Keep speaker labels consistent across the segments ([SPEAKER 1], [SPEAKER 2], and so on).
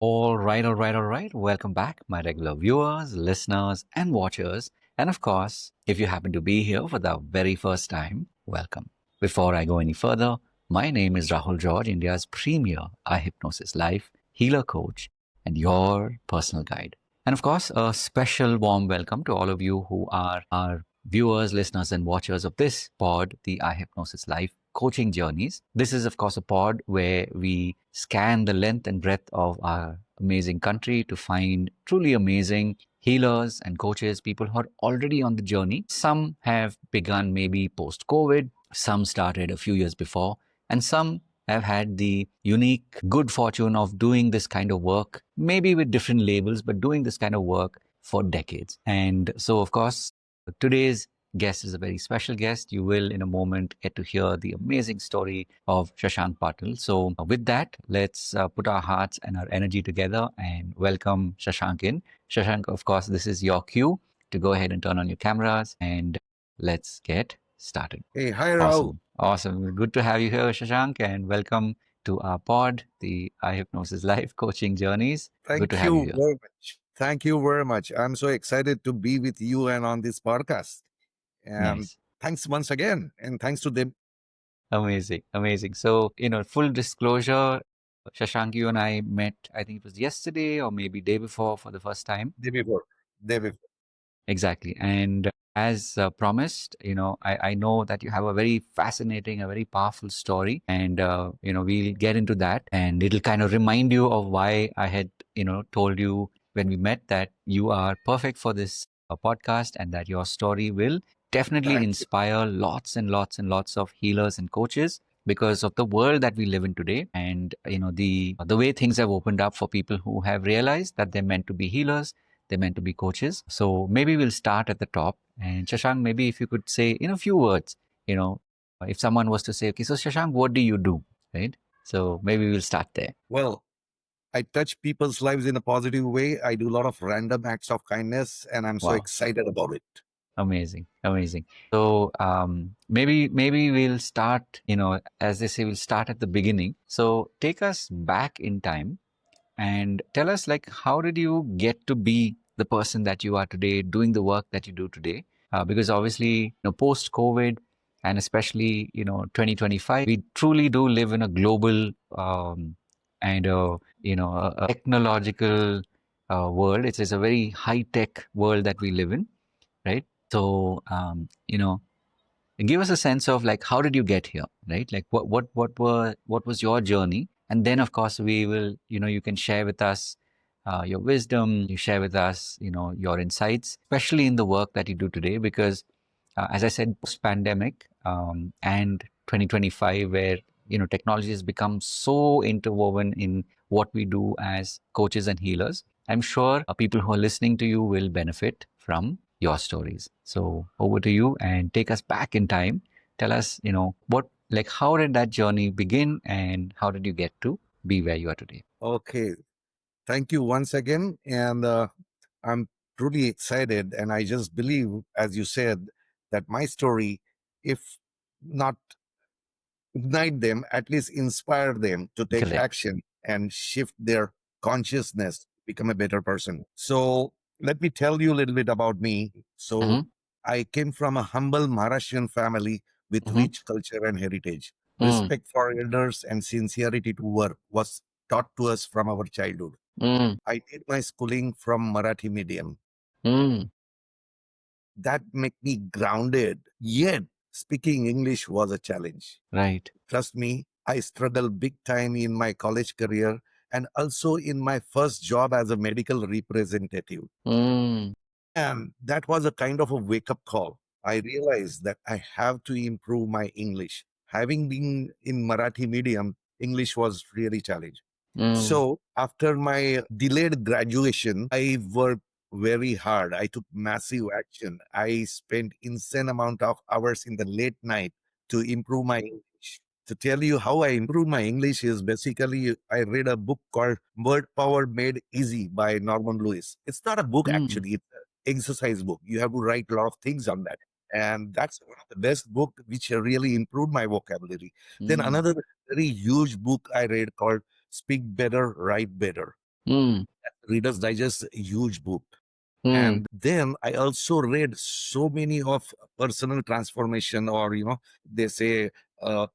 [SPEAKER 1] All right. Welcome back, my regular viewers, listeners, and watchers. And of course, if you happen to be here for the very first time, welcome. Before I go any further, my name is Rahul George, India's premier iHypnosis life healer coach and your personal guide. And of course, a special warm welcome to all of you who are our viewers, listeners, and watchers of this pod, the iHypnosis Life Coaching Journeys. This is, of course, a pod where we scan the length and breadth of our amazing country to find truly amazing healers and coaches, people who are already on the journey. Some have begun maybe post COVID, some started a few years before, and some have had the unique good fortune of doing this kind of work, maybe with different labels, but doing this kind of work for decades. And so, of course, today's guest is a very special guest. You will, in a moment, get to hear the amazing story of Shashank Patil. So, with that, let's put our hearts and our energy together and welcome Shashank in. Shashank, of course, this is your cue to go ahead and turn on your cameras and let's get started.
[SPEAKER 2] Hey, hi Rahul.
[SPEAKER 1] Awesome. Good to have you here, Shashank, and welcome to our pod, the iHypnosis Life Coaching Journeys. Good to
[SPEAKER 2] Thank
[SPEAKER 1] have you
[SPEAKER 2] you
[SPEAKER 1] here.
[SPEAKER 2] very much. Thank you very much. I'm so excited to be with you and on this podcast. And
[SPEAKER 1] Nice.
[SPEAKER 2] thanks once again. And thanks to them.
[SPEAKER 1] Amazing, amazing. So, full disclosure, Shashank, you and I met, I think it was yesterday or maybe day before for the first time.
[SPEAKER 2] Day before. Day before.
[SPEAKER 1] Exactly. And as promised, I know that you have a very fascinating, a very powerful story. And, we'll get into that. And it'll kind of remind you of why I had, told you when we met that you are perfect for this podcast and that your story will definitely
[SPEAKER 2] Thank you.
[SPEAKER 1] inspire lots and lots and lots of healers and coaches because of the world that we live in today and the way things have opened up for people who have realized that they're meant to be healers, they're meant to be coaches. So maybe we'll start at the top. And Shashank, maybe if you could say in a few words, if someone was to say, okay, so Shashank, what do you do? Right? So maybe we'll start there.
[SPEAKER 2] Well, I touch people's lives in a positive way. I do a lot of random acts of kindness, and I'm so
[SPEAKER 1] Wow.
[SPEAKER 2] excited about it.
[SPEAKER 1] Amazing, amazing. So maybe we'll start, as they say, we'll start at the beginning. So take us back in time and tell us, like, how did you get to be the person that you are today, doing the work that you do today? Because obviously, post COVID and especially 2025, we truly do live in a global and a technological world. It's a very high tech world that we live in, right? So give us a sense of like how did you get here, right? Like what was your journey, and then of course we will you can share with us your wisdom, you share with us your insights, especially in the work that you do today, because as I said, post pandemic and 2025, where technology has become so interwoven in what we do as coaches and healers, I'm sure people who are listening to you will benefit from your stories. So over to you and take us back in time. Tell us, how did that journey begin and how did you get to be where you are today?
[SPEAKER 2] Okay. Thank you once again. And I'm truly excited. And I just believe, as you said, that my story, if not ignite them, at least inspire them to take
[SPEAKER 1] Correct.
[SPEAKER 2] action and shift their consciousness, become a better person. So let me tell you a little bit about me. So
[SPEAKER 1] Mm-hmm.
[SPEAKER 2] I came from a humble Maharashtrian family with
[SPEAKER 1] Mm-hmm.
[SPEAKER 2] rich culture and heritage.
[SPEAKER 1] Mm,
[SPEAKER 2] Respect for elders and sincerity to work was taught to us from our childhood.
[SPEAKER 1] mm,
[SPEAKER 2] I did my schooling from Marathi medium.
[SPEAKER 1] mm.
[SPEAKER 2] That made me grounded. Yet speaking English was a challenge.
[SPEAKER 1] Right.
[SPEAKER 2] Trust me, I struggled big time in my college career and also in my first job as a medical representative.
[SPEAKER 1] Mm,
[SPEAKER 2] And that was a kind of a wake up call. I realized that I have to improve my English. Having been in Marathi medium, English was really challenging.
[SPEAKER 1] mm,
[SPEAKER 2] So after my delayed graduation, I worked very hard. I took massive action. I spent insane amount of hours in the late night to improve my English. To tell you how I improved my English is basically I read a book called Word Power Made Easy by Norman Lewis. It's not a book
[SPEAKER 1] mm,
[SPEAKER 2] actually, it's an exercise book. You have to write a lot of things on that. And that's one of the best book which really improved my vocabulary. Then
[SPEAKER 1] mm.
[SPEAKER 2] another very huge book I read called Speak Better, Write Better.
[SPEAKER 1] Mm.
[SPEAKER 2] Reader's Digest, a huge book.
[SPEAKER 1] Mm.
[SPEAKER 2] And then I also read so many of personal transformation, or they say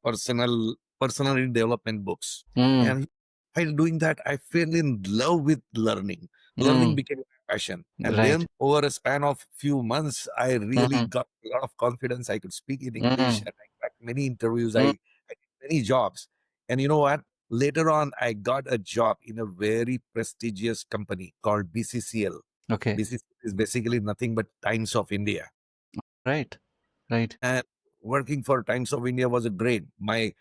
[SPEAKER 2] personal development books.
[SPEAKER 1] Mm.
[SPEAKER 2] And while doing that, I fell in love with learning. Learning
[SPEAKER 1] Mm.
[SPEAKER 2] became a passion. And
[SPEAKER 1] Right.
[SPEAKER 2] then over a span of few months, I really
[SPEAKER 1] Mm.
[SPEAKER 2] got a lot of confidence. I could speak in English,
[SPEAKER 1] Mm.
[SPEAKER 2] and I got many interviews.
[SPEAKER 1] Mm.
[SPEAKER 2] I did many jobs. And you know what? Later on, I got a job in a very prestigious company called BCCL.
[SPEAKER 1] Okay.
[SPEAKER 2] This is basically nothing but Times of India.
[SPEAKER 1] Right. Right.
[SPEAKER 2] And working for Times of India was a great. My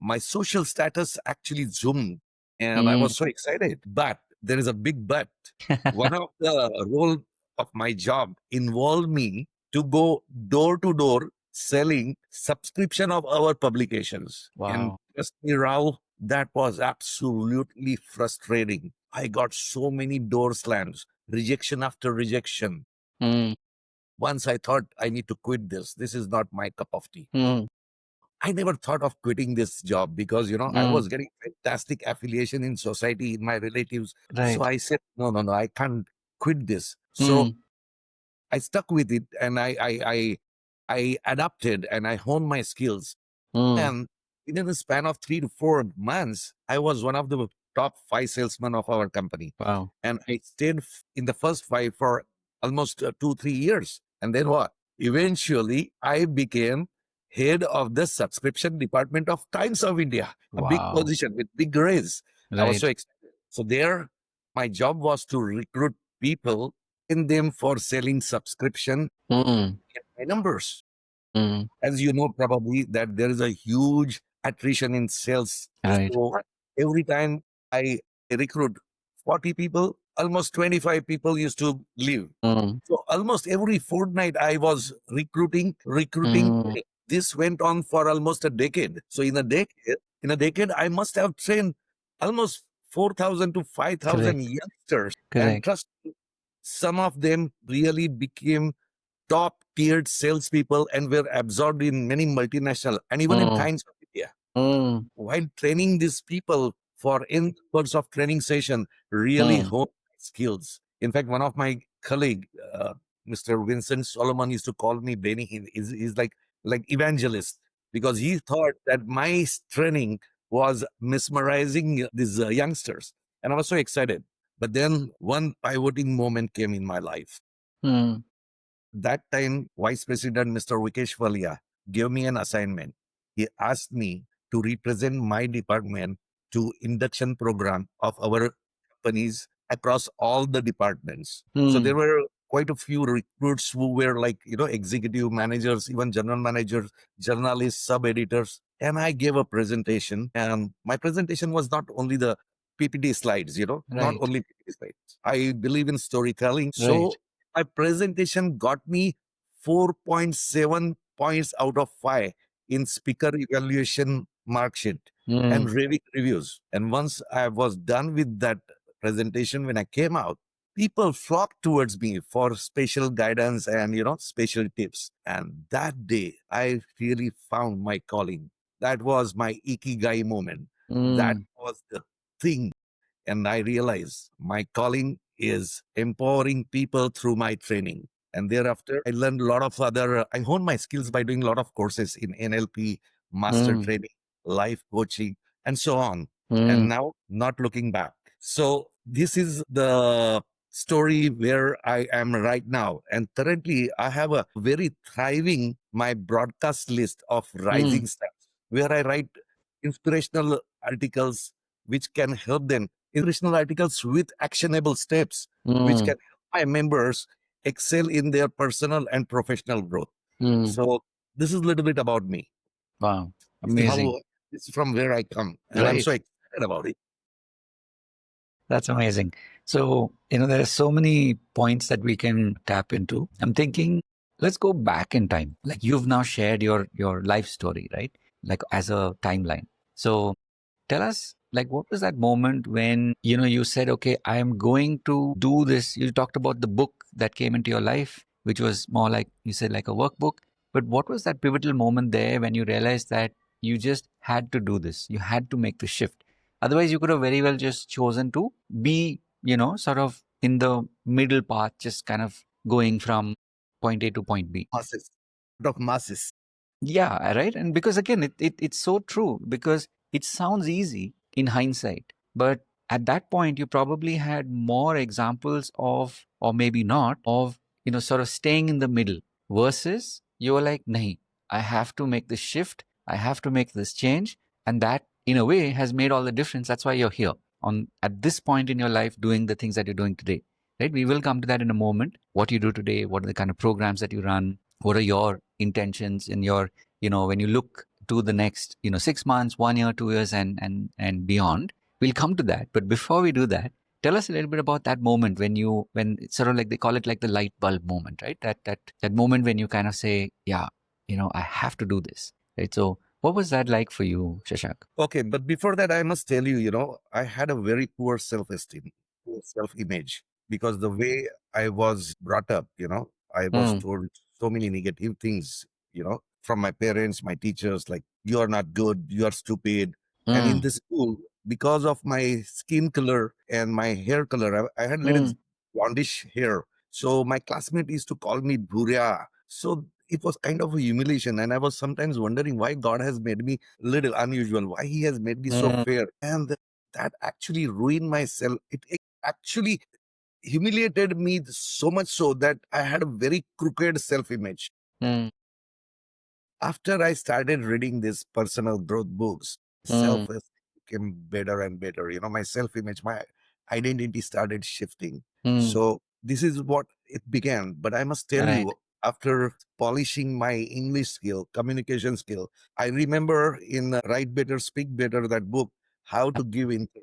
[SPEAKER 2] my social status actually zoomed, and I
[SPEAKER 1] Mm.
[SPEAKER 2] was so excited. But there is a big but. One of the role of my job involved me to go door to door selling subscription of our publications. And
[SPEAKER 1] Wow.
[SPEAKER 2] trust me, Rao, that was absolutely frustrating. I got so many door slams, rejection after rejection.
[SPEAKER 1] Mm.
[SPEAKER 2] Once I thought I need to quit this. This is not my cup of tea.
[SPEAKER 1] Mm.
[SPEAKER 2] I never thought of quitting this job because, I
[SPEAKER 1] Mm.
[SPEAKER 2] was getting fantastic affiliation in society, in my relatives. So
[SPEAKER 1] Right.
[SPEAKER 2] I said, no, I can't quit this. So
[SPEAKER 1] Mm.
[SPEAKER 2] I stuck with it, and I adapted and I honed my skills.
[SPEAKER 1] Mm.
[SPEAKER 2] And within the span of 3 to 4 months, I was one of the top 5 salesmen of our company.
[SPEAKER 1] Wow.
[SPEAKER 2] And I stayed in the first 5 for almost 2, 3 years. And then what? Eventually, I became head of the subscription department of Times of India, a big
[SPEAKER 1] Wow.
[SPEAKER 2] position with big raise. I was so
[SPEAKER 1] Right.
[SPEAKER 2] excited. So there, my job was to recruit people in them for selling subscription
[SPEAKER 1] Mm.
[SPEAKER 2] and my numbers.
[SPEAKER 1] Mm.
[SPEAKER 2] As you know, probably that there is a huge attrition in sales.
[SPEAKER 1] Right.
[SPEAKER 2] So every time I recruit 40 people, almost 25 people used to leave.
[SPEAKER 1] Mm.
[SPEAKER 2] So almost every fortnight I was recruiting.
[SPEAKER 1] Mm.
[SPEAKER 2] This went on for almost a decade. So in a decade, I must have trained almost 4,000 to 5,000
[SPEAKER 1] Correct.
[SPEAKER 2] youngsters. And
[SPEAKER 1] Correct.
[SPEAKER 2] trust me, some of them really became top tiered salespeople and were absorbed in many multinational and even in
[SPEAKER 1] Mm.
[SPEAKER 2] Times of India.
[SPEAKER 1] Mm.
[SPEAKER 2] While training these people for in hours of training session, really
[SPEAKER 1] Mm.
[SPEAKER 2] honed my skills. In fact, one of my colleague, Mr. Vincent Solomon, used to call me Benny. He's like evangelist, because he thought that my training was mesmerizing these youngsters, and I was so excited. But then one pivoting moment came in my life.
[SPEAKER 1] Mm.
[SPEAKER 2] That time, Vice President Mr. Vikesh Valia gave me an assignment. He asked me to represent my department to induction program of our companies across all the departments. So there
[SPEAKER 1] Mm.
[SPEAKER 2] were quite a few recruits who were like, executive managers, even general managers, journalists, sub-editors. And I gave a presentation, and my presentation was not only the PPT slides, not
[SPEAKER 1] Right.
[SPEAKER 2] only PPT slides. I believe in storytelling.
[SPEAKER 1] Right.
[SPEAKER 2] So my presentation got me 4.7 points out of 5 in speaker evaluation mark sheet
[SPEAKER 1] Mm.
[SPEAKER 2] and reviews. And once I was done with that presentation, when I came out, people flocked towards me for special guidance and special tips. And that day, I really found my calling. That was my ikigai moment. That
[SPEAKER 1] Mm.
[SPEAKER 2] was the thing. And I realized my calling is empowering people through my training. And thereafter, I learned a lot of I honed my skills by doing a lot of courses in NLP, master
[SPEAKER 1] Mm.
[SPEAKER 2] training, life coaching, and so on. And
[SPEAKER 1] Mm.
[SPEAKER 2] now, not looking back. So, this is the story where I am right now. And currently, I have a very thriving my broadcast list of
[SPEAKER 1] Mm.
[SPEAKER 2] rising stars, where I write inspirational articles which can help them, inspirational articles with actionable steps, which
[SPEAKER 1] Mm.
[SPEAKER 2] can help my members excel in their personal and professional growth.
[SPEAKER 1] Mm.
[SPEAKER 2] So this is a little bit about me.
[SPEAKER 1] Wow.
[SPEAKER 2] This is
[SPEAKER 1] Amazing.
[SPEAKER 2] how this is from where I come, and I'm
[SPEAKER 1] Right.
[SPEAKER 2] so excited about it.
[SPEAKER 1] That's amazing. So, there are so many points that we can tap into. I'm thinking, let's go back in time. Like you've now shared your life story, right? Like as a timeline. So, tell us, like, what was that moment when, you said, okay, I am going to do this. You talked about the book that came into your life, which was more like, you said, like a workbook. But what was that pivotal moment there when you realized that you just had to do this? You had to make the shift. Otherwise, you could have very well just chosen to be, sort of in the middle path, just kind of going from point A to point B.
[SPEAKER 2] Masses. Of masses.
[SPEAKER 1] Yeah, right. And because again, it's so true because it sounds easy in hindsight, but at that point, you probably had more examples of, or maybe not, of, sort of staying in the middle versus you were like, nahi, I have to make this shift. I have to make this change. And that, in a way, has made all the difference. That's why you're here on at this point in your life doing the things that you're doing today. Right? We will come to that in a moment. What you do today, what are the kind of programs that you run, what are your intentions in your, when you look to the next, 6 months, 1 year, 2 years, and beyond. We'll come to that. But before we do that, tell us a little bit about that moment when it's sort of like they call it like the light bulb moment, right? That moment when you kind of say, yeah, I have to do this. Right. So what was that like for you, Shashank?
[SPEAKER 2] Okay, but before that, I must tell you, I had a very poor self-esteem, poor self-image, because the way I was brought up, I was
[SPEAKER 1] Mm,
[SPEAKER 2] told so many negative things, from my parents, my teachers, like, you are not good, you are stupid. And in
[SPEAKER 1] mm,
[SPEAKER 2] the school, because of my skin color and my hair color, I had little
[SPEAKER 1] mm,
[SPEAKER 2] blondish hair. So my classmate used to call me Bhuria. So it was kind of a humiliation. And I was sometimes wondering why God has made me little unusual, why he has made me so
[SPEAKER 1] mm,
[SPEAKER 2] fair. And that actually ruined myself. It actually humiliated me so much so that I had a very crooked self-image.
[SPEAKER 1] mm,
[SPEAKER 2] After I started reading these personal growth books,
[SPEAKER 1] mm,
[SPEAKER 2] self became better and better. My self image, my identity started shifting.
[SPEAKER 1] mm.
[SPEAKER 2] So this is what it began. But I must tell
[SPEAKER 1] Right.
[SPEAKER 2] you, after polishing my English skill, communication skill, I remember in Write Better, Speak Better, that book, how to give interview.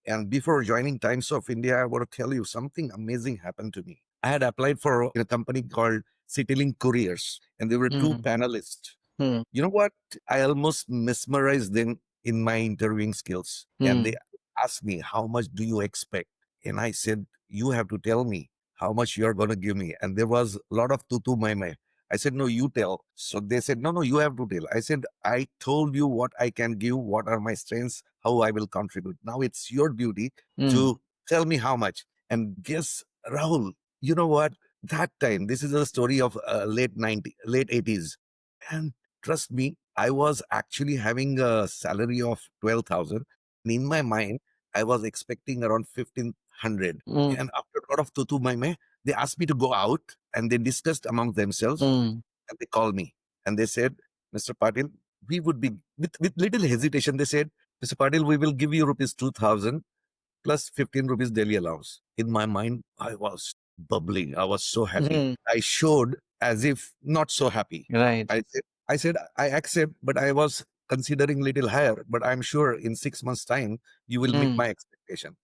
[SPEAKER 2] And before joining Times of India, I want to tell you something amazing happened to me. I had applied for a company called Citylink Couriers, and there were two
[SPEAKER 1] Mm,
[SPEAKER 2] panelists.
[SPEAKER 1] mm,
[SPEAKER 2] You know what? I almost mesmerized them in my interviewing skills. And they
[SPEAKER 1] mm,
[SPEAKER 2] asked me, how much do you expect? And I said, you have to tell me how much you're going to give me. And there was a lot of tutu mai mai. I said, no, you tell. So they said, no, no, you have to tell. I said, I told you what I can give, what are my strengths, how I will contribute. Now it's your duty
[SPEAKER 1] mm,
[SPEAKER 2] to tell me how much. And guess, Rahul, you know what? That time, this is a story of late 80s. And trust me, I was actually having a salary of 12,000. And in my mind, I was expecting around 1,500.
[SPEAKER 1] mm,
[SPEAKER 2] And after a lot of tutu maime, they asked me to go out and they discussed among themselves
[SPEAKER 1] mm,
[SPEAKER 2] and they called me and they said, Mr. Patil, we would be, with little hesitation, they said, Mr. Patil, we will give you rupees 2,000 plus 15 rupees daily allowance. In my mind, I was bubbling. I was so happy.
[SPEAKER 1] mm.
[SPEAKER 2] I showed as if not so happy.
[SPEAKER 1] Right.
[SPEAKER 2] I said, I accept, but I was considering little higher, but I'm sure in 6 months' time, you will meet
[SPEAKER 1] Mm,
[SPEAKER 2] my expectation.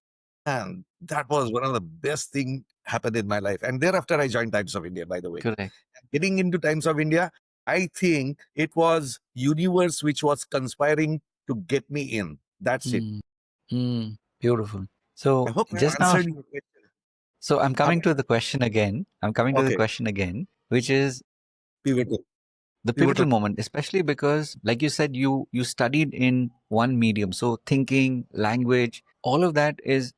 [SPEAKER 2] And that was one of the best thing happened in my life. And thereafter, I joined Times of India, by the way.
[SPEAKER 1] correct.
[SPEAKER 2] Getting into Times of India, I think it was universe which was conspiring to get me in. That's it.
[SPEAKER 1] Mm, beautiful.
[SPEAKER 2] I
[SPEAKER 1] So
[SPEAKER 2] hope I
[SPEAKER 1] just now,
[SPEAKER 2] answered your question.
[SPEAKER 1] so I'm
[SPEAKER 2] How
[SPEAKER 1] coming to the question again. I'm coming to the
[SPEAKER 2] Okay,
[SPEAKER 1] question again, which is
[SPEAKER 2] pivotal.
[SPEAKER 1] the pivotal
[SPEAKER 2] Pivotal.
[SPEAKER 1] moment, especially because, like you said, you studied in one medium, so thinking, language, all of that is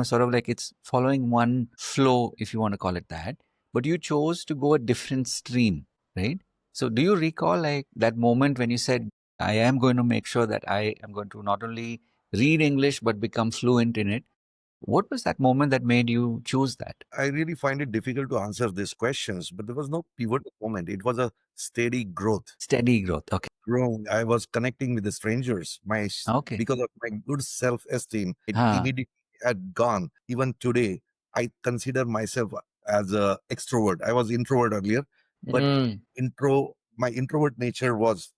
[SPEAKER 1] sort of like it's following one flow, if you want to call it that. But you chose to go a different stream, right? So do you recall like that moment when you said, I am going to make sure that I am going to not only read English but become fluent in it? What was that moment that made you choose that?
[SPEAKER 2] I really find it difficult to answer these questions, but there was no pivotal moment. It was a steady growth.
[SPEAKER 1] Steady growth. Okay.
[SPEAKER 2] Growing. I was connecting with the strangers.
[SPEAKER 1] Okay.
[SPEAKER 2] Because of my good self-esteem, it
[SPEAKER 1] Huh.
[SPEAKER 2] immediately had gone. Even today, I consider myself as a extrovert. I was introvert earlier, but
[SPEAKER 1] Mm,
[SPEAKER 2] my introvert nature was,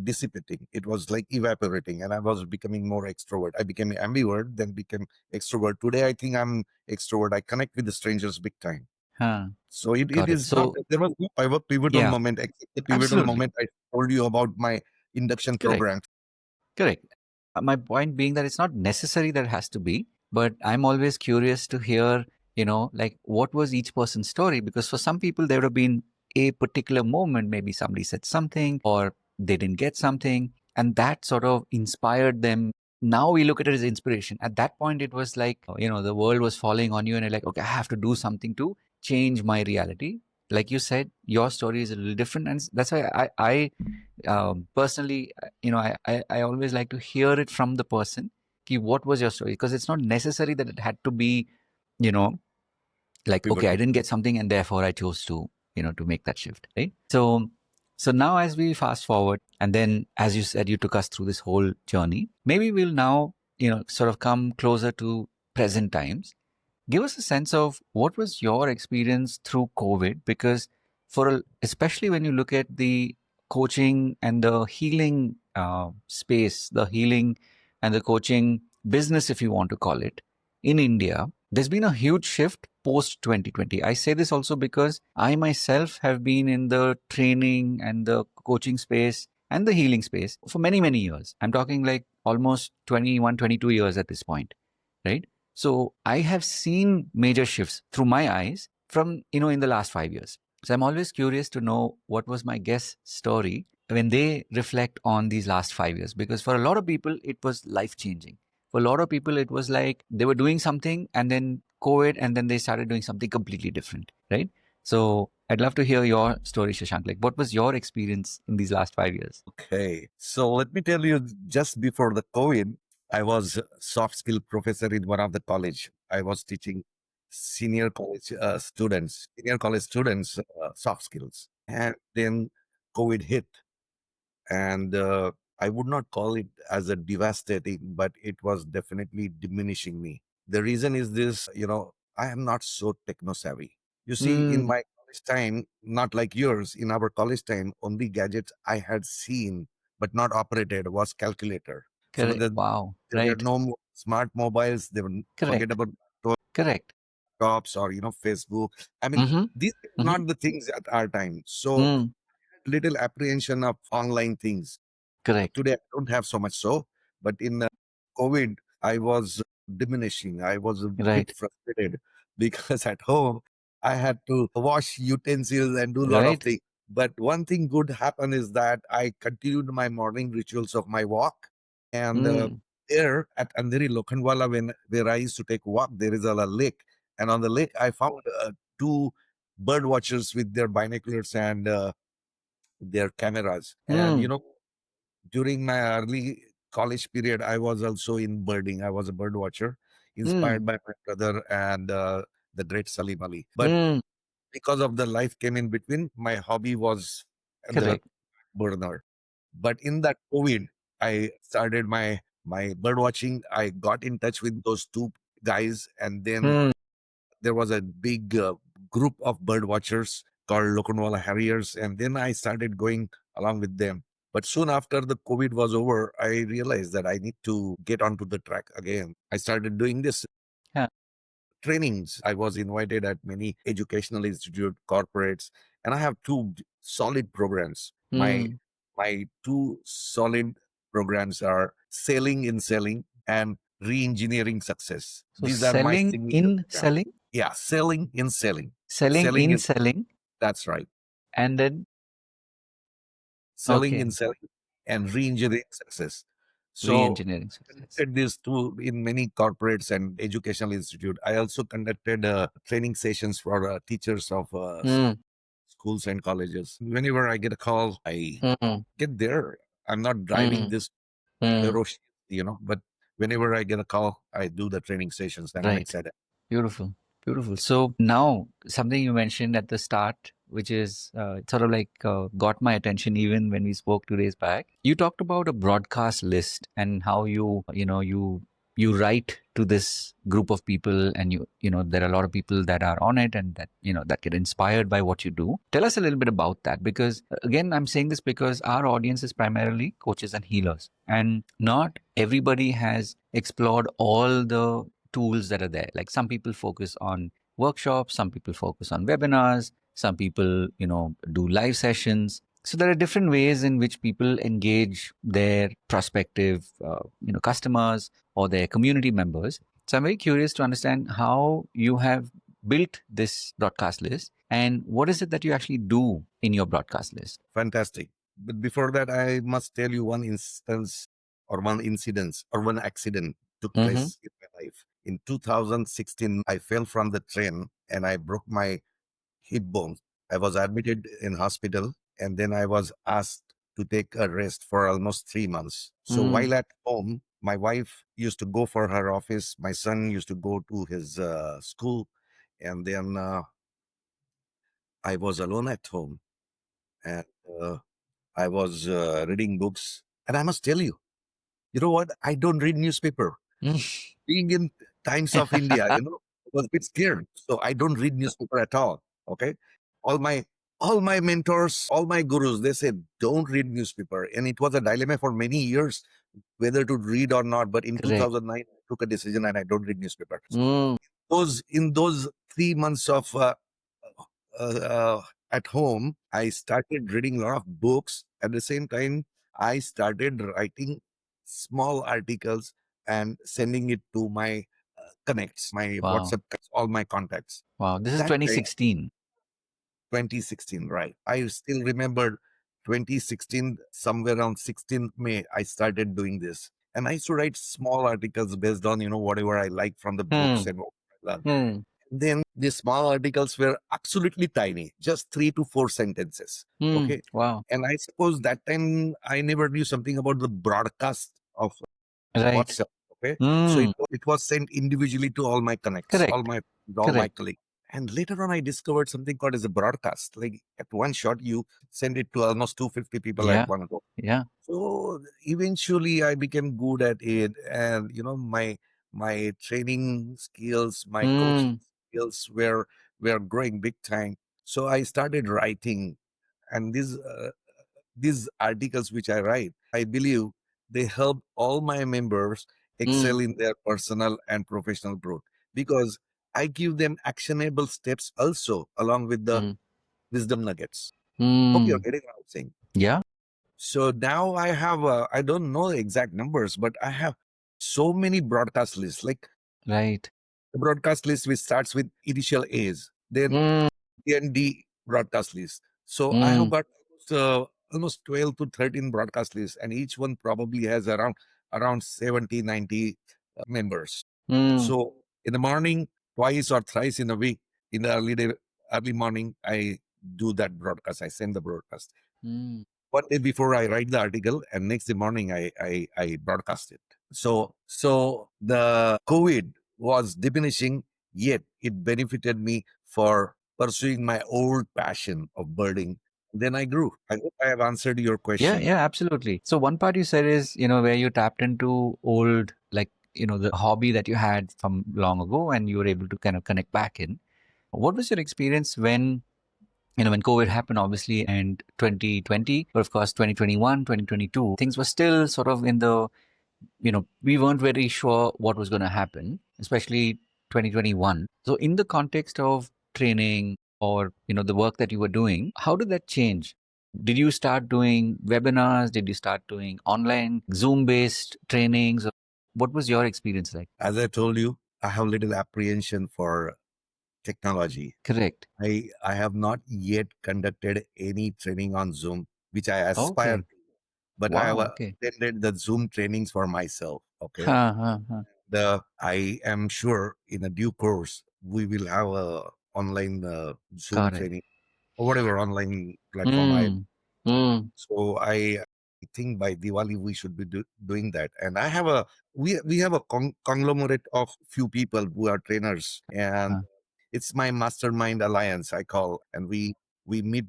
[SPEAKER 2] dissipating. It was like evaporating, and I was becoming more extrovert. I became ambivert, then became extrovert. Today, I think I'm extrovert. I connect with the strangers big time.
[SPEAKER 1] huh.
[SPEAKER 2] So it
[SPEAKER 1] Got it.
[SPEAKER 2] is not,
[SPEAKER 1] So
[SPEAKER 2] there was no pivotal
[SPEAKER 1] yeah,
[SPEAKER 2] moment, except the pivotal
[SPEAKER 1] absolutely.
[SPEAKER 2] moment I told you about my induction
[SPEAKER 1] Correct.
[SPEAKER 2] program.
[SPEAKER 1] Correct. My point being that it's not necessary that it has to be, but I'm always curious to hear, like what was each person's story? Because for some people, there would have been a particular moment, maybe somebody said something or they didn't get something, and that sort of inspired them now we look at it as inspiration. At that point, it was like, the world was falling on you, and you're like, okay, I have to do something to change my reality. Like you said, your story is a little different, and that's why I personally, I always like to hear it from the person. Ki, what was your story? Because it's not necessary that it had to be, you know, like, okay, I
[SPEAKER 2] Pivotal.
[SPEAKER 1] didn't get something and therefore I chose to, to make that shift, right? So now as we fast forward, and then as you said, you took us through this whole journey, maybe we'll now, sort of come closer to present times. Give us a sense of what was your experience through COVID, because especially when you look at the coaching and the healing space, the healing and the coaching business, if you want to call it, in India, there's been a huge shift post 2020. I say this also because I myself have been in the training and the coaching space and the healing space for many, many years. I'm talking like almost 21, 22 years at this point, right? So I have seen major shifts through my eyes from, in the last 5 years. So I'm always curious to know what was my guest's story when they reflect on these last 5 years, because for a lot of people, it was life changing. For a lot of people, it was like they were doing something and then COVID, and then they started doing something completely different, right? So I'd love to hear your story, Shashank. Like, what was your experience in these last 5 years?
[SPEAKER 2] Okay. So let me tell you, just before the COVID, I was a soft skill professor in one of the college. I was teaching senior college students soft skills. And then COVID hit. And I would not call it as a devastating, but it was definitely diminishing me. The reason is this, I am not so techno savvy. You see, in
[SPEAKER 1] Mm,
[SPEAKER 2] my college time, not like yours, in our college time, only gadgets I had seen but not operated was calculator. So
[SPEAKER 1] correct. Wow.
[SPEAKER 2] there were
[SPEAKER 1] Right.
[SPEAKER 2] no smart mobiles. They were forget
[SPEAKER 1] Correct.
[SPEAKER 2] about
[SPEAKER 1] Correct.
[SPEAKER 2] laptops or Facebook. I mean,
[SPEAKER 1] Mm-hmm.
[SPEAKER 2] these are
[SPEAKER 1] Mm-hmm.
[SPEAKER 2] not the things at our time. So
[SPEAKER 1] Mm,
[SPEAKER 2] little apprehension of online things.
[SPEAKER 1] correct.
[SPEAKER 2] Today, I don't have so much so, but in COVID, I was diminishing. I was a bit
[SPEAKER 1] Right.
[SPEAKER 2] frustrated because at home, I had to wash utensils and do a lot of
[SPEAKER 1] Right.
[SPEAKER 2] things. But one thing good happened is that I continued my morning rituals of my walk. And
[SPEAKER 1] Mm,
[SPEAKER 2] there at Andheri Lokhandwala, where I used to take walk, there is a lake. And on the lake, I found two bird watchers with their binoculars and their cameras. And,
[SPEAKER 1] mm,
[SPEAKER 2] during my early college period, I was also in birding. I was a bird watcher,
[SPEAKER 1] mm,
[SPEAKER 2] inspired by my brother and the great Salim Ali. But
[SPEAKER 1] mm,
[SPEAKER 2] because of the life came in between, my hobby was the
[SPEAKER 1] correct.
[SPEAKER 2] burner. But in that COVID, I started my bird watching. I got in touch with those two guys, and then
[SPEAKER 1] Mm,
[SPEAKER 2] there was a big group of bird watchers called Lokanwala Harriers, and then I started going along with them. But soon after the COVID was over, I realized that I need to get onto the track again. I started doing this
[SPEAKER 1] yeah.
[SPEAKER 2] trainings. I was invited at many educational institute, corporates, and I have two solid programs.
[SPEAKER 1] Mm.
[SPEAKER 2] My two solid programs are Selling in Selling and Re-engineering Success.
[SPEAKER 1] So
[SPEAKER 2] These are my
[SPEAKER 1] selling
[SPEAKER 2] signature
[SPEAKER 1] in
[SPEAKER 2] programs.
[SPEAKER 1] selling,
[SPEAKER 2] Yeah, Selling in Selling.
[SPEAKER 1] selling
[SPEAKER 2] Selling
[SPEAKER 1] in
[SPEAKER 2] in
[SPEAKER 1] selling,
[SPEAKER 2] That's right.
[SPEAKER 1] and then
[SPEAKER 2] Selling
[SPEAKER 1] okay,
[SPEAKER 2] in Selling and Re-engineering Success. So
[SPEAKER 1] re-engineering success.
[SPEAKER 2] conducted this too in many corporates and educational institute. I also conducted training sessions for teachers of
[SPEAKER 1] Mm,
[SPEAKER 2] schools and colleges. Whenever I get a call, I
[SPEAKER 1] mm,
[SPEAKER 2] get there. I'm not driving
[SPEAKER 1] mm,
[SPEAKER 2] this
[SPEAKER 1] mm.
[SPEAKER 2] ferocious, but whenever I get a call, I do the training sessions and I'm
[SPEAKER 1] Right.
[SPEAKER 2] excited.
[SPEAKER 1] Beautiful. Beautiful. So now something you mentioned at the start, which is sort of like got my attention even when we spoke 2 days back. You talked about a broadcast list and how you write to this group of people, and there are a lot of people that are on it, and that get inspired by what you do. Tell us a little bit about that, because again, I'm saying this because our audience is primarily coaches and healers, and not everybody has explored all the tools that are there. Like, some people focus on workshops, some people focus on webinars, some people do live sessions. So there are different ways in which people engage their prospective customers or their community members. So I'm very curious to understand how you have built this broadcast list, and what is it that you actually do in your broadcast list.
[SPEAKER 2] Fantastic. But before that, I must tell you one instance. or one incident or one accident took
[SPEAKER 1] Mm-hmm.
[SPEAKER 2] place in my life. In 2016, I fell from the train and I broke my hip bone. I was admitted in hospital and then I was asked to take a rest for almost 3 months. So
[SPEAKER 1] Mm.
[SPEAKER 2] while at home, my wife used to go for her office. My son used to go to his school. And then I was alone at home and I was reading books. And I must tell you, you know what? I don't read newspaper. Being in Times of India, I was a bit scared. So I don't read newspaper at all. Okay. All my all my mentors, all my gurus, they said, don't read newspaper. And it was a dilemma for many years whether to read or not. But in
[SPEAKER 1] Correct.
[SPEAKER 2] 2009, I took a decision and I don't read newspaper.
[SPEAKER 1] Mm.
[SPEAKER 2] Those in those 3 months of uh, uh, at home, I started reading a lot of books. At the same time, I started writing small articles and sending it to my connects, my
[SPEAKER 1] Wow.
[SPEAKER 2] WhatsApp, all my contacts.
[SPEAKER 1] Wow. This is
[SPEAKER 2] That time,
[SPEAKER 1] 2016.
[SPEAKER 2] 2016, right? I still remember 2016, somewhere around 16th May, I started doing this. And I used to write small articles based on, whatever I like from the books
[SPEAKER 1] Hmm.
[SPEAKER 2] and what I love.
[SPEAKER 1] Hmm.
[SPEAKER 2] Then these small articles were absolutely tiny, just 3 to 4 sentences.
[SPEAKER 1] Hmm.
[SPEAKER 2] Okay.
[SPEAKER 1] Wow.
[SPEAKER 2] And I suppose that time I never knew something about the broadcast of
[SPEAKER 1] Right.
[SPEAKER 2] WhatsApp. Okay. So
[SPEAKER 1] Hmm.
[SPEAKER 2] it was sent individually to all my connects,
[SPEAKER 1] Correct.
[SPEAKER 2] all my
[SPEAKER 1] Correct.
[SPEAKER 2] colleagues. And later on, I discovered something called as a broadcast. Like at one shot, you send it to almost 250 people at
[SPEAKER 1] Yeah.
[SPEAKER 2] one go.
[SPEAKER 1] Yeah.
[SPEAKER 2] So eventually I became good at it. And my training skills, my coaching
[SPEAKER 1] Hmm.
[SPEAKER 2] skills were growing big time. So I started writing. And these articles which I write, I believe they help all my members
[SPEAKER 1] Hmm.
[SPEAKER 2] excel in their personal and professional growth because I give them actionable steps also along with the
[SPEAKER 1] Hmm.
[SPEAKER 2] wisdom nuggets. Hope you're
[SPEAKER 1] Hmm.
[SPEAKER 2] getting what I'm saying.
[SPEAKER 1] Yeah.
[SPEAKER 2] So now I have, I don't know the exact numbers, but I have so many broadcast lists. Like
[SPEAKER 1] Right.
[SPEAKER 2] the broadcast list which starts with initial A's, then
[SPEAKER 1] Hmm.
[SPEAKER 2] D&D broadcast list. So I have
[SPEAKER 1] Hmm.
[SPEAKER 2] got almost 12 to 13 broadcast lists, and each one probably has around 70, 90 members.
[SPEAKER 1] Hmm.
[SPEAKER 2] So in the morning, twice or thrice in a week, in the early morning, I do that broadcast. I send the broadcast.
[SPEAKER 1] Hmm.
[SPEAKER 2] One day before I write the article, and next day morning I broadcast it. So the COVID was diminishing, yet it benefited me for pursuing my old passion of birding. Then I grew. I hope I have answered your
[SPEAKER 1] Yeah.
[SPEAKER 2] question.
[SPEAKER 1] Yeah. Absolutely. So one part you said is, where you tapped into old, like, the hobby that you had from long ago and you were able to kind of connect back in. What was your experience when COVID happened, obviously, and 2020, but of course, 2021, 2022, things were still sort of in the, we weren't very sure what was going to happen, especially 2021. So, in the context of training or, the work that you were doing, how did that change? Did you start doing webinars? Did you start doing online Zoom based trainings? What was your experience like?
[SPEAKER 2] As I told you, I have little apprehension for technology.
[SPEAKER 1] Correct.
[SPEAKER 2] I have not yet conducted any training on Zoom, which I aspire
[SPEAKER 1] Okay.
[SPEAKER 2] to, but I have
[SPEAKER 1] Wow. Okay.
[SPEAKER 2] attended the Zoom trainings for myself. Okay.
[SPEAKER 1] Huh, huh, huh.
[SPEAKER 2] I am sure in a due course we will have a online Zoom
[SPEAKER 1] Got it.
[SPEAKER 2] training or whatever online platform.
[SPEAKER 1] Mm. Mm.
[SPEAKER 2] So I think by Diwali we should be doing that. And I have we have a conglomerate of few people who are trainers, and
[SPEAKER 1] Huh.
[SPEAKER 2] it's my mastermind alliance I call, and we meet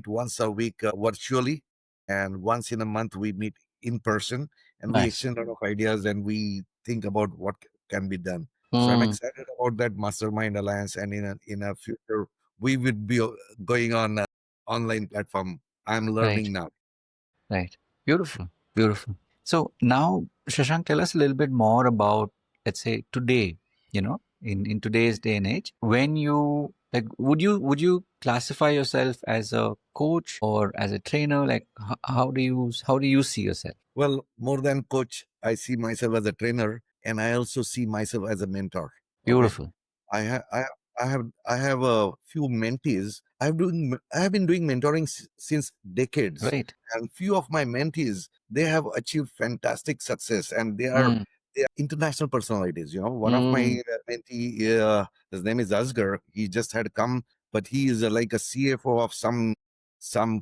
[SPEAKER 2] once a week virtually, and once in a month we meet in person, and we
[SPEAKER 1] Nice.
[SPEAKER 2] exchange a lot of ideas and we think about what can be done. So I'm
[SPEAKER 1] Mm.
[SPEAKER 2] excited about that mastermind alliance, and in a future we would be going on online platform. I'm
[SPEAKER 1] Right.
[SPEAKER 2] learning now.
[SPEAKER 1] Right. Beautiful. Beautiful. So now, Shashank, tell us a little bit more about, let's say, today, in today's day and age, when you like, would you classify yourself as a coach or as a trainer? Like, how do you see yourself?
[SPEAKER 2] Well, more than coach, I see myself as a trainer, and I also see myself as a mentor. Okay,
[SPEAKER 1] Beautiful.
[SPEAKER 2] I have I, I have a few mentees. I have been doing mentoring since decades,
[SPEAKER 1] Right.
[SPEAKER 2] and few of my mentees, they have achieved fantastic success, and
[SPEAKER 1] Mm,
[SPEAKER 2] they are international personalities. You know, one of my
[SPEAKER 1] mm,
[SPEAKER 2] mentee, his name is Asgar. He just had come, but he is like a CFO of some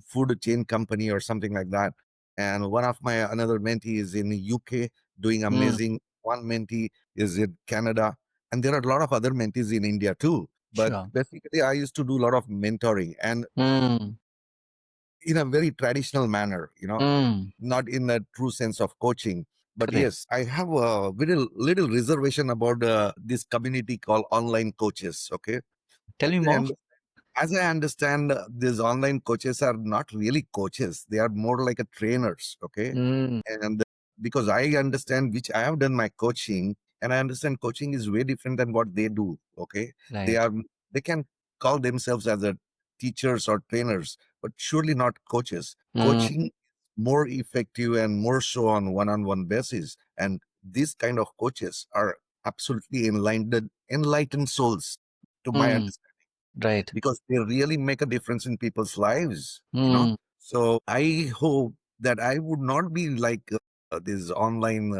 [SPEAKER 2] food chain company or something like that. And one of my another mentee is in the UK doing
[SPEAKER 1] mm.
[SPEAKER 2] amazing. One mentee is in Canada, and there are a lot of other mentees in India too. But
[SPEAKER 1] Sure.
[SPEAKER 2] basically, I used to do a lot of mentoring and
[SPEAKER 1] Mm,
[SPEAKER 2] in a very traditional manner,
[SPEAKER 1] mm.
[SPEAKER 2] not in the true sense of coaching. But
[SPEAKER 1] Correct.
[SPEAKER 2] yes, I have a very little reservation about this community called online coaches. Okay.
[SPEAKER 1] Tell me more.
[SPEAKER 2] And as I understand, these online coaches are not really coaches. They are more like a trainers. Okay.
[SPEAKER 1] Mm,
[SPEAKER 2] And because I understand, which I have done my coaching, and I understand coaching is way different than what they do. Okay. They
[SPEAKER 1] right.
[SPEAKER 2] are, they can call themselves as a teachers or trainers, but surely not coaches.
[SPEAKER 1] Mm,
[SPEAKER 2] Coaching more effective and more so on one-on-one basis. And these kind of coaches are absolutely enlightened souls to my
[SPEAKER 1] mm.
[SPEAKER 2] understanding,
[SPEAKER 1] Right.
[SPEAKER 2] because they really make a difference in people's lives.
[SPEAKER 1] Mm,
[SPEAKER 2] So I hope that I would not be like these online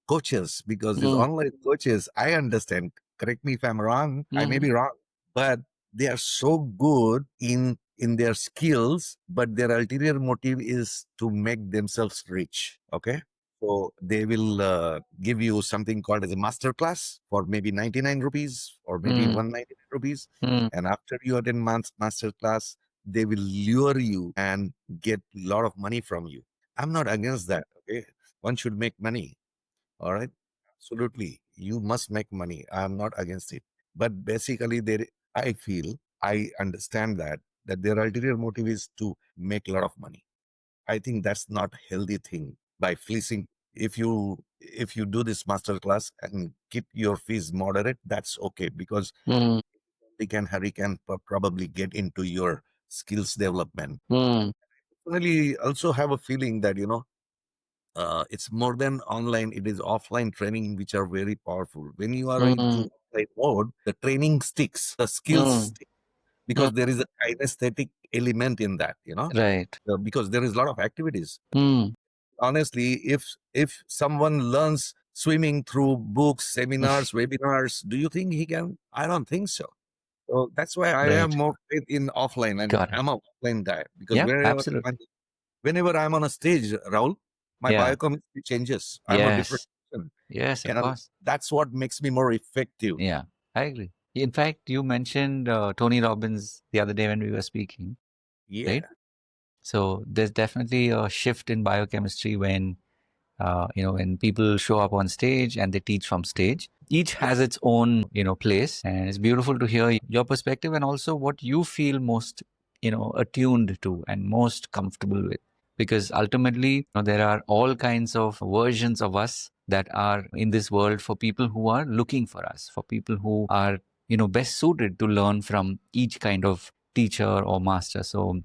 [SPEAKER 2] coaches, because these
[SPEAKER 1] mm,
[SPEAKER 2] online coaches, I understand, correct me if I'm wrong, I may
[SPEAKER 1] mm,
[SPEAKER 2] be wrong, but they are so good in their skills, but their ulterior motive is to make themselves rich. Okay. So they will give you something called as a master class for maybe 99 rupees or maybe
[SPEAKER 1] mm,
[SPEAKER 2] 199 rupees.
[SPEAKER 1] mm,
[SPEAKER 2] And after you attend master class, they will lure you and get a lot of money from you. I'm not against that. Okay. One should make money. All right. Absolutely. You must make money. I'm not against it. But basically, I feel, I understand that their ulterior motive is to make a lot of money. I think that's not a healthy thing by fleecing. If you do this master class and keep your fees moderate, that's okay, because
[SPEAKER 1] mm,
[SPEAKER 2] he can probably get into your skills development.
[SPEAKER 1] mm,
[SPEAKER 2] Really, also have a feeling that it's more than online. It is offline training which are very powerful. When you are
[SPEAKER 1] mm,
[SPEAKER 2] into offline mode, the training sticks, the skills
[SPEAKER 1] mm,
[SPEAKER 2] stick,
[SPEAKER 1] mm.
[SPEAKER 2] because there is a kinesthetic element in that.
[SPEAKER 1] Right.
[SPEAKER 2] Because there is a lot of activities.
[SPEAKER 1] Mm.
[SPEAKER 2] Honestly, if someone learns swimming through books, seminars, webinars, do you think he can? I don't think so. So that's why I have
[SPEAKER 1] Right.
[SPEAKER 2] more faith in offline, and
[SPEAKER 1] Got it.
[SPEAKER 2] I'm a offline guy, because
[SPEAKER 1] Yep. Absolutely.
[SPEAKER 2] whenever I'm on a stage, Raul, my
[SPEAKER 1] Yeah.
[SPEAKER 2] biochemistry changes. I'm a different
[SPEAKER 1] Yes.
[SPEAKER 2] person,
[SPEAKER 1] Yes, of
[SPEAKER 2] and
[SPEAKER 1] course.
[SPEAKER 2] that's what makes me more effective.
[SPEAKER 1] Yeah, I agree. In fact, you mentioned Tony Robbins the other day when we were speaking, right?
[SPEAKER 2] Yeah,
[SPEAKER 1] So there's definitely a shift in biochemistry when when people show up on stage and they teach from stage. Each
[SPEAKER 2] yeah,
[SPEAKER 1] has its own place, and it's beautiful to hear your perspective and also what you feel most attuned to and most comfortable with. Because ultimately, there are all kinds of versions of us that are in this world for people who are looking for us, for people who are best suited to learn from each kind of teacher or master. So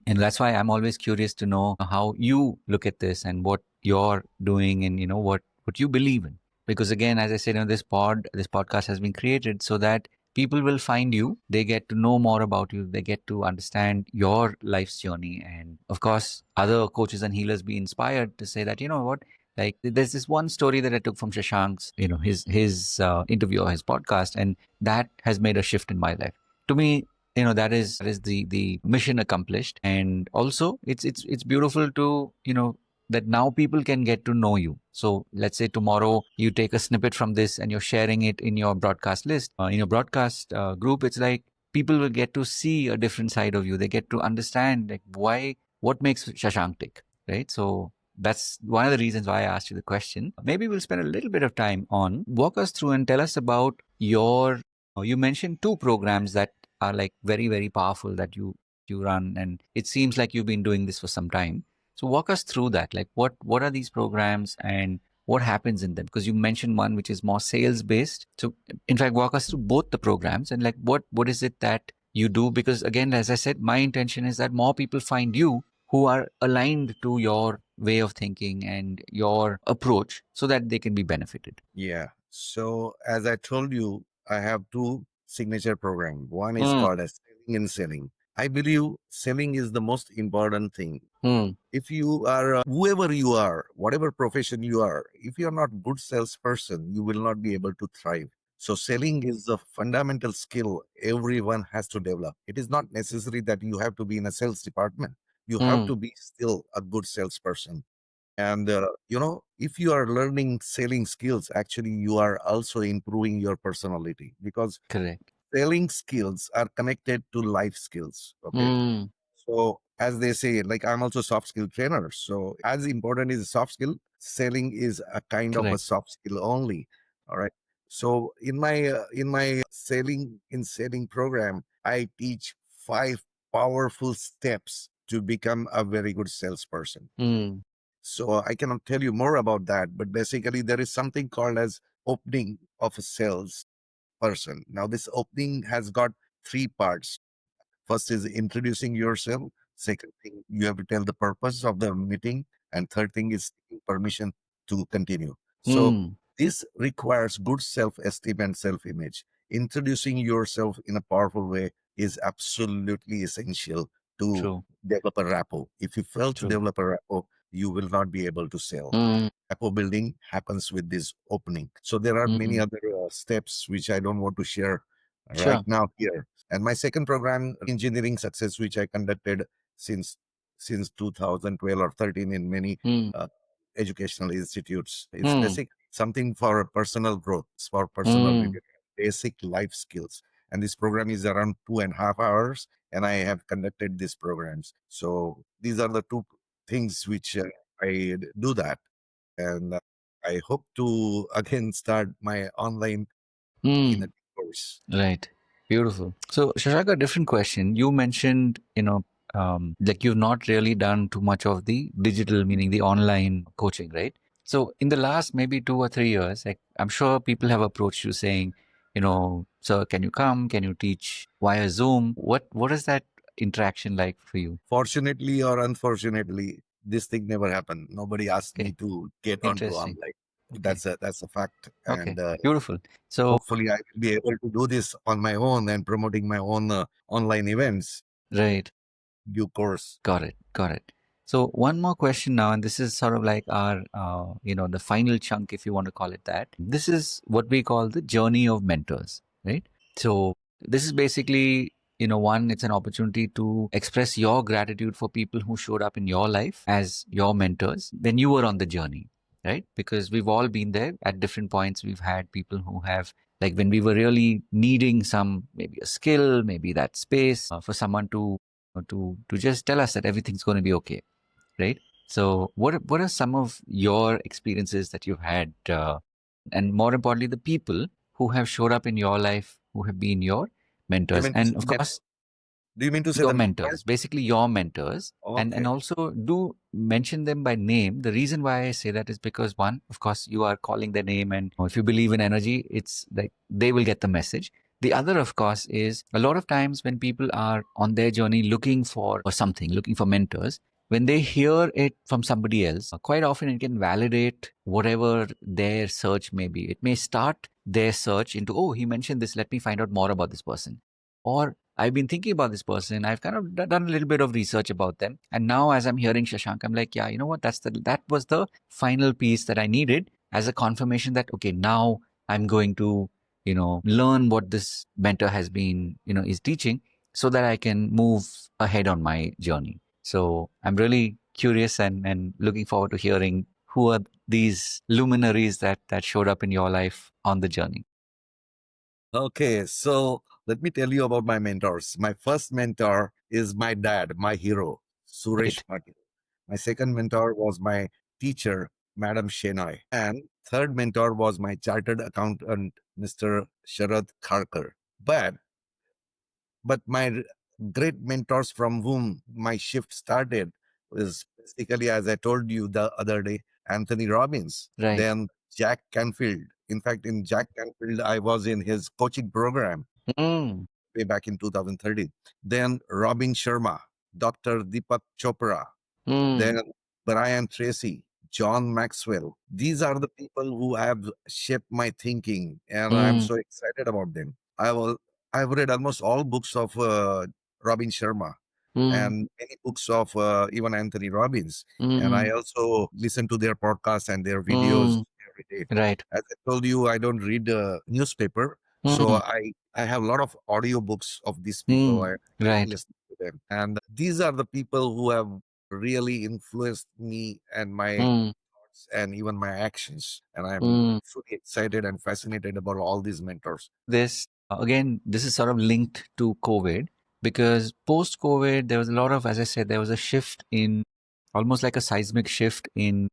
[SPEAKER 1] and that's why I'm always curious to know how you look at this and what you're doing and what you believe in. Because again, as I said, this podcast has been created so that people will find you, they get to know more about you, they get to understand your life's journey, and of course other coaches and healers be inspired to say that, you know what, like there's this one story that I took from Shashank's, his interview or his podcast, and that has made a shift in my life. To me, that is the mission accomplished. And also it's beautiful to that now people can get to know you. So let's say tomorrow you take a snippet from this and you're sharing it in your broadcast list, in your broadcast group. It's like people will get to see a different side of you. They get to understand like what makes Shashank tick, right? So that's one of the reasons why I asked you the question. Maybe we'll spend a little bit of time on walk us through and tell us about your you mentioned two programs that are like very very powerful that you run, and it seems like you've been doing this for some time. So walk us through that, like what are these programs and what happens in them, because you mentioned one which is more sales based. So in fact, walk us through both the programs and like what is it that you do, because again, as I said, my intention is that more people find you who are aligned to your way of thinking and your approach so that they can be benefited.
[SPEAKER 2] yeah. So as I told you, I have two signature program. One is
[SPEAKER 1] Mm,
[SPEAKER 2] called as selling and selling. I believe selling is the most important thing.
[SPEAKER 1] mm,
[SPEAKER 2] If you are whoever you are, whatever profession you are, if you are not good salesperson, you will not be able to thrive. So selling is a fundamental skill everyone has to develop. It is not necessary that you have to be in a sales department. You have
[SPEAKER 1] mm,
[SPEAKER 2] to be still a good salesperson. And if you are learning selling skills, actually you are also improving your personality, because
[SPEAKER 1] correct.
[SPEAKER 2] selling skills are connected to life skills. Okay.
[SPEAKER 1] Mm,
[SPEAKER 2] So as they say, like, I'm also soft skill trainer. So as important is soft skill, selling is a kind of a
[SPEAKER 1] correct.
[SPEAKER 2] soft skill only. All right. So in my selling program, I teach 5 powerful steps to become a very good salesperson.
[SPEAKER 1] Mm,
[SPEAKER 2] So I cannot tell you more about that, but basically there is something called as opening of a sales person. Now this opening has got 3 parts. First is introducing yourself. Second thing, you have to tell the purpose of the meeting. And third thing is taking permission to continue. So
[SPEAKER 1] mm,
[SPEAKER 2] this requires good self-esteem and self-image. Introducing yourself in a powerful way is absolutely essential to
[SPEAKER 1] true,
[SPEAKER 2] develop a rapport. If you fail to
[SPEAKER 1] true.
[SPEAKER 2] develop a rapport, you will not be able to sell.
[SPEAKER 1] Mm,
[SPEAKER 2] Rapport building happens with this opening. So there are many
[SPEAKER 1] mm,
[SPEAKER 2] other steps which I don't want to share right
[SPEAKER 1] sure.
[SPEAKER 2] now here. And my second program, engineering success, which I conducted since since 2012 or 13 in many
[SPEAKER 1] Mm,
[SPEAKER 2] uh, educational institutes. It's
[SPEAKER 1] mm,
[SPEAKER 2] basic something for personal growth, for personal
[SPEAKER 1] mm,
[SPEAKER 2] development, basic life skills. And this program is around 2.5 hours, and I have conducted these programs. So these are the two things which I do that. And I hope to again start my online in a
[SPEAKER 1] mm.
[SPEAKER 2] course.
[SPEAKER 1] Right. Beautiful. So, Shashaka, a different question. You mentioned, like you've not really done too much of the digital, meaning the online coaching, right? So, in the last maybe 2 or 3 years, like I'm sure people have approached you saying, sir, can you come? Can you teach via Zoom? What is that interaction like for you?
[SPEAKER 2] Fortunately or unfortunately, this thing never happened. Nobody asked me
[SPEAKER 1] Okay.
[SPEAKER 2] to get onto
[SPEAKER 1] Interesting.
[SPEAKER 2] online.
[SPEAKER 1] Okay.
[SPEAKER 2] That's a fact.
[SPEAKER 1] Okay.
[SPEAKER 2] And
[SPEAKER 1] Beautiful. So,
[SPEAKER 2] hopefully, I will be able to do this on my own and promoting my own online events
[SPEAKER 1] right.
[SPEAKER 2] due course.
[SPEAKER 1] Got it. Got it. So one more question now, and this is sort of like our, the final chunk, if you want to call it that. This is what we call the journey of mentors, right? So this is basically, one, it's an opportunity to express your gratitude for people who showed up in your life as your mentors when you were on the journey, right? Because we've all been there at different points. We've had people who have, like when we were really needing some, maybe a skill, maybe that space for someone to just tell us that everything's going to be okay, right? So what are some of your experiences that you've had, and more importantly, the people who have showed up in your life who have been your
[SPEAKER 2] You
[SPEAKER 1] mentors,
[SPEAKER 2] mean to
[SPEAKER 1] and
[SPEAKER 2] say
[SPEAKER 1] of
[SPEAKER 2] that?
[SPEAKER 1] course
[SPEAKER 2] Do you mean to say
[SPEAKER 1] your
[SPEAKER 2] the mentor?
[SPEAKER 1] mentors, basically your mentors, and
[SPEAKER 2] Okay.
[SPEAKER 1] also do mention them by name. The reason why I say that is because, one, of course, you are calling their name, and if you believe in energy, it's like they will get the message. The other, of course, is a lot of times when people are on their journey looking for something, looking for mentors, when they hear it from somebody else, quite often it can validate whatever their search may be. It may start their search into, oh, he mentioned this, let me find out more about this person. Or I've been thinking about this person. I've kind of done a little bit of research about them. And now as I'm hearing Shashank, I'm like, yeah, you know what? That was the final piece that I needed as a confirmation that, okay, now I'm going to, learn what this mentor has been, is teaching so that I can move ahead on my journey. So I'm really curious and looking forward to hearing who are these luminaries that showed up in your life on the journey.
[SPEAKER 2] Okay, so let me tell you about my mentors. My first mentor is my dad, my hero, Suresh
[SPEAKER 1] Right.
[SPEAKER 2] Patil. My second mentor was my teacher, Madam Shenoy. And third mentor was my chartered accountant, Mr. Sharad Kharkar. But my great mentors from whom my shift started was basically, as I told you the other day, Anthony Robbins,
[SPEAKER 1] Right.
[SPEAKER 2] then Jack Canfield. In fact, in Jack Canfield, I was in his coaching program
[SPEAKER 1] Mm,
[SPEAKER 2] way back in 2013. Then Robin Sharma, Dr. Deepak Chopra,
[SPEAKER 1] mm,
[SPEAKER 2] then Brian Tracy, John Maxwell. These are the people who have shaped my thinking, and I'm
[SPEAKER 1] mm.
[SPEAKER 2] so excited about them. I've read almost all books of Robin Sharma and many books of even Anthony Robbins. And I also listen to their podcasts and their videos every day.
[SPEAKER 1] Right.
[SPEAKER 2] As I told you, I don't read newspaper, so I have a lot of audio books of these people. I like
[SPEAKER 1] Right.
[SPEAKER 2] listening to them, and these are the people who have really influenced me and my thoughts and even my actions. And I'm truly excited and fascinated about all these mentors.
[SPEAKER 1] This again, this is sort of linked to COVID because post COVID, there was a lot of, as I said, there was a shift in almost like a seismic shift in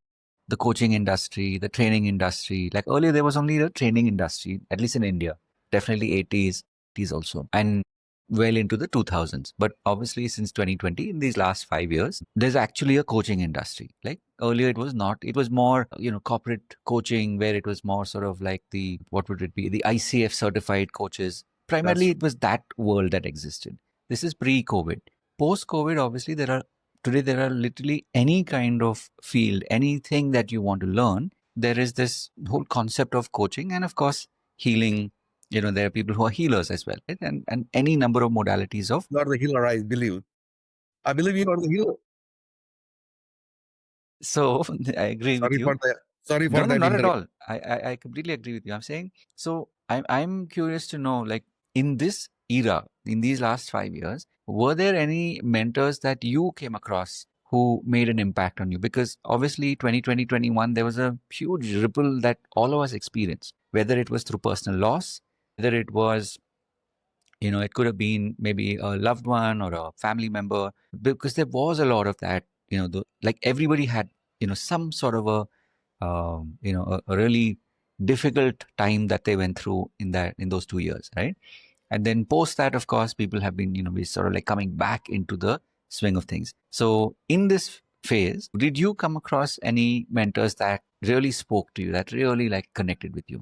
[SPEAKER 1] the coaching industry, the training industry. Like earlier, there was only the training industry, at least in India, definitely 80s also, and well into the 2000s. But obviously, since 2020, in these last 5 years, there's actually a coaching industry. Like earlier, it was not. It was more, corporate coaching where it was more sort of like the, what would it be? The ICF certified coaches. Primarily,
[SPEAKER 2] That's
[SPEAKER 1] it was that world that existed. This is pre-COVID. Post-COVID, obviously, today there are literally any kind of field, anything that you want to learn. There is this whole concept of coaching and, of course, healing. There are people who are healers as well, right? And any number of modalities of.
[SPEAKER 2] not the healer, I believe. I believe you are the healer.
[SPEAKER 1] So I agree with
[SPEAKER 2] Sorry for
[SPEAKER 1] you.
[SPEAKER 2] the sorry for
[SPEAKER 1] No, no,
[SPEAKER 2] that
[SPEAKER 1] not at
[SPEAKER 2] interruption.
[SPEAKER 1] all. I completely agree with you. I'm saying, so I'm curious to know, like, in this era, in these last 5 years, were there any mentors that you came across who made an impact on you? Because obviously 2020, 21, there was a huge ripple that all of us experienced, whether it was through personal loss, whether it was, it could have been maybe a loved one or a family member, because there was a lot of that, like everybody had, some sort of a really difficult time that they went through in those 2 years, right? And then post that, of course, people have been, we sort of like coming back into the swing of things. So in this phase, did you come across any mentors that really spoke to you, that really like connected with you?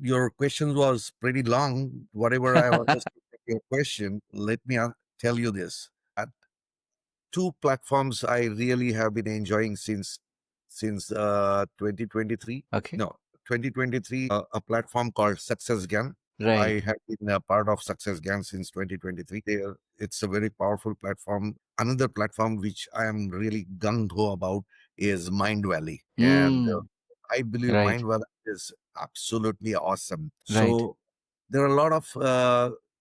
[SPEAKER 2] Your question was pretty long. Whatever I have understood from your question, let me tell you this. At two platforms I really have been enjoying since 2023.
[SPEAKER 1] Okay.
[SPEAKER 2] No, 2023, a platform called Success Gan. I
[SPEAKER 1] Right.
[SPEAKER 2] have been a part of Success Gan since 2023. It's a very powerful platform. Another platform which I am really gung ho about is Mind Valley, and I believe
[SPEAKER 1] Right.
[SPEAKER 2] Mind Valley is absolutely awesome.
[SPEAKER 1] Right.
[SPEAKER 2] So there are a lot of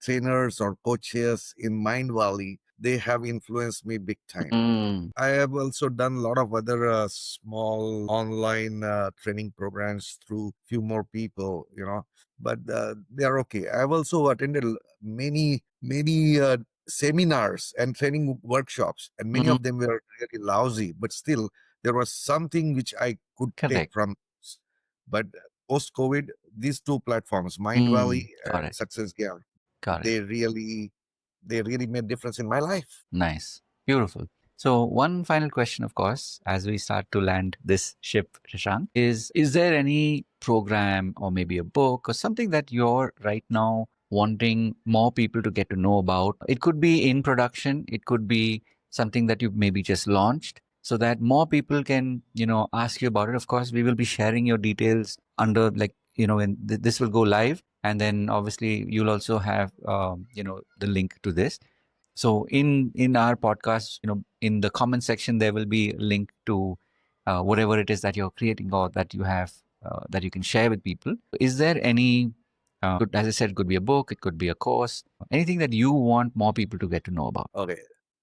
[SPEAKER 2] trainers or coaches in Mind Valley. They have influenced me big time. I have also done a lot of other small online training programs through few more people, but they are okay. I've also attended many seminars and training workshops, and many of them were really lousy, but still there was something which I could take
[SPEAKER 1] Correct.
[SPEAKER 2] from. But post COVID, these two platforms, Mind Valley
[SPEAKER 1] Got
[SPEAKER 2] and
[SPEAKER 1] it.
[SPEAKER 2] Success Gear,
[SPEAKER 1] Got it.
[SPEAKER 2] they really made difference in my life.
[SPEAKER 1] Nice. Beautiful. So one final question, of course, as we start to land this ship, Shashank, is there any program or maybe a book or something that you're right now wanting more people to get to know about? It could be in production, it could be something that you maybe just launched, so that more people can, ask you about it. Of course, we will be sharing your details under, like, when this will go live, and then obviously you'll also have, the link to this. So in our podcast, in the comment section, there will be a link to whatever it is that you're creating or that you have, that you can share with people. Is there any, as I said, it could be a book, it could be a course, anything that you want more people to get to know about?
[SPEAKER 2] Okay.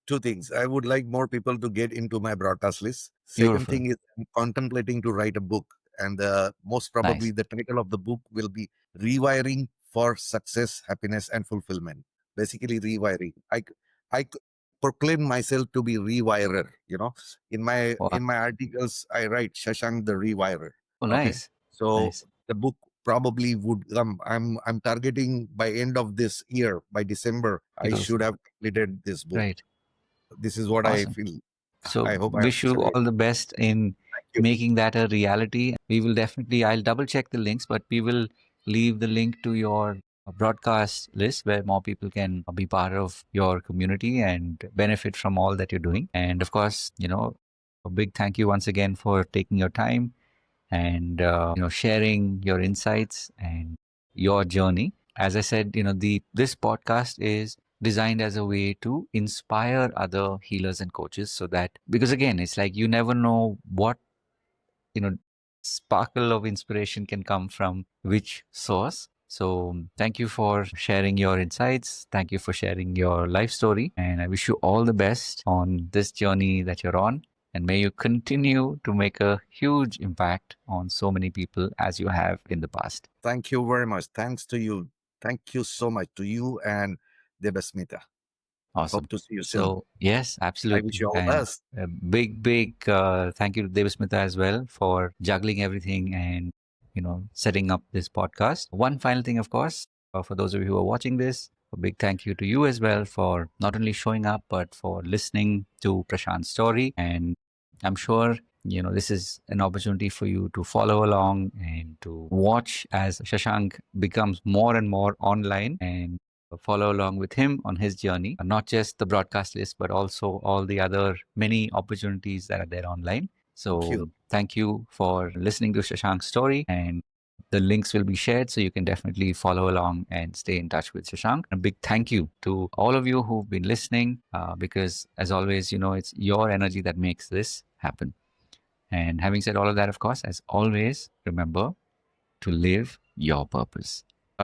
[SPEAKER 2] Two things. I would like more people to get into my broadcast list. Second
[SPEAKER 1] Beautiful.
[SPEAKER 2] thing is I'm contemplating to write a book. And most probably
[SPEAKER 1] Nice.
[SPEAKER 2] the title of the book will be Rewiring for Success, Happiness, and Fulfillment. Basically, rewiring. I proclaim myself to be rewirer. In my
[SPEAKER 1] Wow.
[SPEAKER 2] in my articles, I write Shashank the Rewirer.
[SPEAKER 1] Oh,
[SPEAKER 2] Okay.
[SPEAKER 1] nice.
[SPEAKER 2] So
[SPEAKER 1] Nice.
[SPEAKER 2] the book probably would come. I'm targeting by end of this year, by December, I should
[SPEAKER 1] Beautiful.
[SPEAKER 2] have completed this book.
[SPEAKER 1] Right.
[SPEAKER 2] This is what I
[SPEAKER 1] Awesome.
[SPEAKER 2] feel.
[SPEAKER 1] So
[SPEAKER 2] I hope I
[SPEAKER 1] wish you
[SPEAKER 2] answered your.
[SPEAKER 1] all the best in
[SPEAKER 2] Thank you.
[SPEAKER 1] making that a reality. We will definitely, I'll double check the links, but we will leave the link to your broadcast list where more people can be part of your community and benefit from all that you're doing. And of course, a big thank you once again for taking your time and, sharing your insights and your journey. as I said, this podcast is designed as a way to inspire other healers and coaches, so that, because again, it's like you never know what, you know, sparkle of inspiration can come from which source. So thank you for sharing your insights. Thank you for sharing your life story. And I wish you all the best on this journey that you're on. And may you continue to make a huge impact on so many people as you have in the past.
[SPEAKER 2] Thank you very much. Thanks to you. Thank you so much to you and Debasmita. Hope
[SPEAKER 1] Awesome.
[SPEAKER 2] to see you soon.
[SPEAKER 1] So yes,
[SPEAKER 2] I wish
[SPEAKER 1] absolutely.
[SPEAKER 2] you all the
[SPEAKER 1] And
[SPEAKER 2] best.
[SPEAKER 1] a big thank you to Devasmita as well for juggling everything and, setting up this podcast. One final thing, of course, for those of you who are watching this, a big thank you to you as well for not only showing up, but for listening to Prashant's story. And I'm sure, this is an opportunity for you to follow along and to watch as Shashank becomes more and more online, and follow along with him on his journey, not just the broadcast list, but also all the other many opportunities that are there online.
[SPEAKER 2] Thank
[SPEAKER 1] So
[SPEAKER 2] you.
[SPEAKER 1] thank you for listening to Shashank's story, and the links will be shared so you can definitely follow along and stay in touch with Shashank. A big thank you to all of you who've been listening, because as always, it's your energy that makes this happen. And having said all of that, of course, as always, remember to live your purpose.